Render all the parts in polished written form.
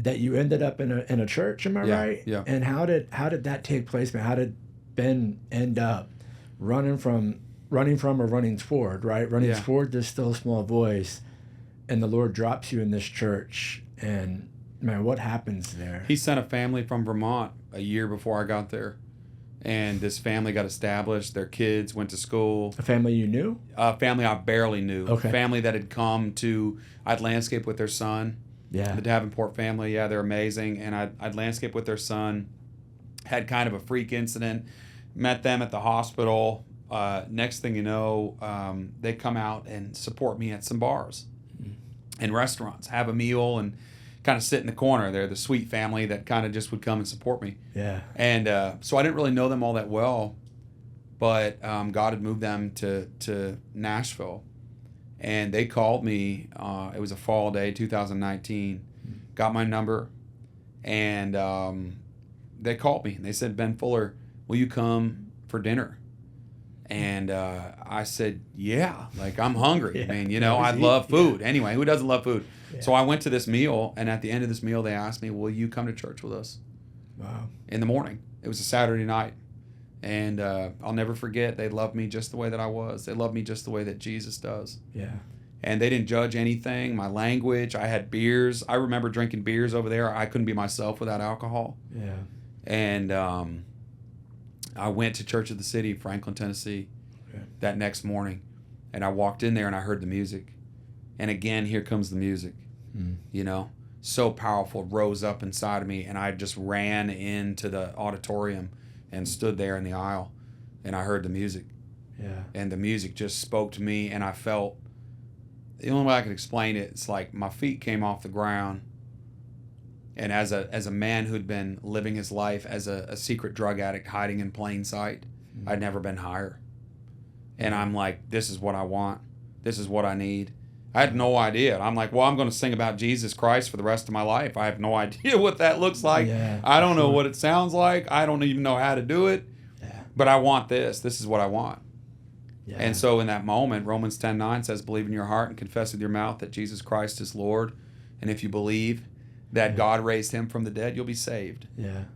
that you ended up in a church, am I right? Yeah. And how did that take place, man? How did Ben end up running from or running toward, right? Running toward this still small voice, and the Lord drops you in this church, and man, what happens there? He sent a family from Vermont a year before I got there. And this family got established. Their kids went to school. A family you knew? A family I barely knew. Okay. A family that had come to, I'd landscape with their son. Yeah. The Davenport family, yeah, they're amazing. And I'd landscape with their son. Had kind of a freak incident. Met them at the hospital. Next thing you know, they come out and support me at some bars and restaurants. Have a meal and kind of sit in the corner. They're the sweet family that kind of just would come and support me. Yeah. And so I didn't really know them all that well, but God had moved them to Nashville. And they called me. It was a fall day, 2019. Got my number, and they called me. And they said, "Ben Fuller, will you come for dinner?" And I said, "Yeah, like I'm hungry. Yeah. I mean, I love food. Anyway, who doesn't love food?" Yeah. So I went to this meal, and at the end of this meal, they asked me, "Will you come to church with us?" Wow. In the morning. It was a Saturday night. And I'll never forget, they loved me just the way that I was. They loved me just the way that Jesus does. Yeah. And they didn't judge anything. My language, I had beers. I remember drinking beers over there. I couldn't be myself without alcohol. Yeah. And I went to Church of the City, Franklin, Tennessee, that next morning. And I walked in there and I heard the music. And again, here comes the music. So powerful, rose up inside of me. And I just ran into the auditorium and stood there in the aisle, and I heard the music. Yeah. And the music just spoke to me, and I felt, the only way I could explain it, it's like my feet came off the ground, and as a man who'd been living his life as a secret drug addict hiding in plain sight, I'd never been higher. And I'm like, this is what I want. This is what I need. I had no idea. I'm like, well, I'm going to sing about Jesus Christ for the rest of my life. I have no idea what that looks like. Yeah, I don't know what it sounds like. I don't even know how to do it. Yeah. But I want this. This is what I want. Yeah. And so in that moment, Romans 10:9 says, believe in your heart and confess with your mouth that Jesus Christ is Lord. And if you believe that God raised him from the dead, you'll be saved. Yeah.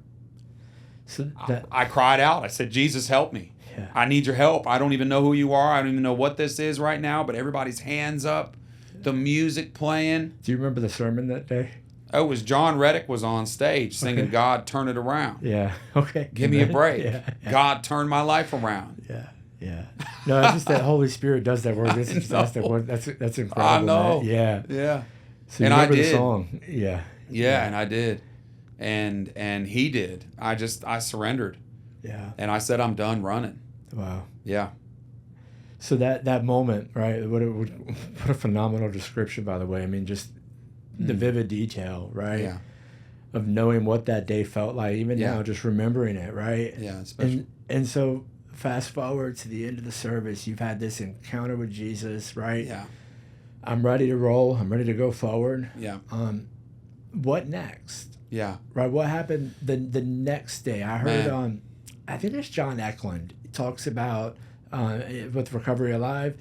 So I cried out. I said, Jesus, help me. Yeah. I need your help. I don't even know who you are. I don't even know what this is right now, but everybody's hands up. The music playing. Do you remember the sermon that day? Oh, it was John Reddick was on stage singing, God, turn it around. Yeah. Okay. Give me a break. Yeah. God, turn my life around. Yeah. Yeah. No, it's just that Holy Spirit does that work. That's incredible. I know. Man. Yeah. Yeah. So you and I remember did. the song. Yeah. Yeah, and I did. And he did. I surrendered. Yeah. And I said, I'm done running. Wow. Yeah. So that moment, right? What a phenomenal description, by the way. I mean, just the vivid detail, right? Yeah. Of knowing what that day felt like, even now, just remembering it, right? Yeah, it's special. And so fast forward to the end of the service, you've had this encounter with Jesus, right? Yeah. I'm ready to roll. I'm ready to go forward. Yeah. What next? Yeah. Right. What happened the next day? I heard I think it's John Eklund. He talks about with Recovery Alive.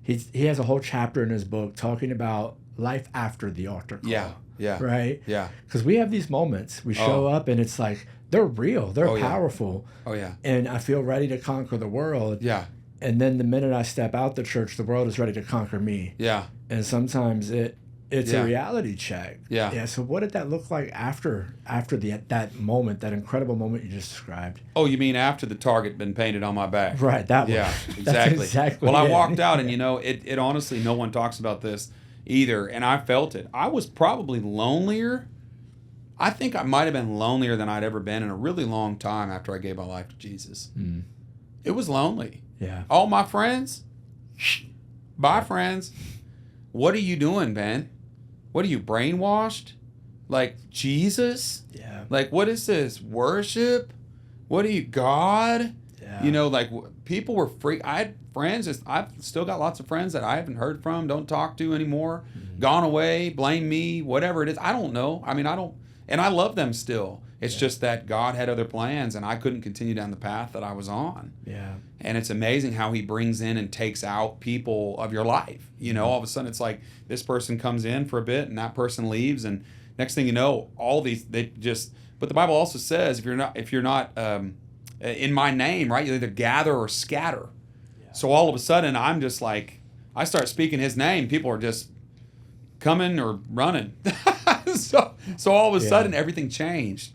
He has a whole chapter in his book talking about life after the altar call. Yeah. Yeah. Right? Yeah. Because we have these moments. We show up and it's like they're real. They're powerful. Oh yeah. And I feel ready to conquer the world. Yeah. And then the minute I step out the church, the world is ready to conquer me. Yeah. And sometimes it's a reality check. Yeah. Yeah. So what did that look like after that moment, that incredible moment you just described? Oh, you mean after the target been painted on my back? Right. That one. Yeah. That's Exactly. exactly. Well, I walked out, and it honestly, no one talks about this either, and I felt it. I was probably lonelier. I think I might have been lonelier than I'd ever been in a really long time after I gave my life to Jesus. Mm. It was lonely. Yeah. All my friends, bye friends. What are you doing, Ben? What are you, brainwashed? Like, Jesus? Yeah. Like, what is this? Worship? What are you, God? Yeah. Like, people were free. I had friends. I've still got lots of friends that I haven't heard from, don't talk to anymore, gone away, blame me, whatever it is. I don't know. I mean, and I love them still. It's just that God had other plans, and I couldn't continue down the path that I was on. Yeah. And it's amazing how he brings in and takes out people of your life. All of a sudden it's like this person comes in for a bit and that person leaves, and Next thing you know, all these, they just, but the Bible also says, if you're not in my name, right, you either gather or scatter. Yeah. So all of a sudden, I'm just like, I start speaking his name, people are just coming or running. So all of a sudden, everything changed.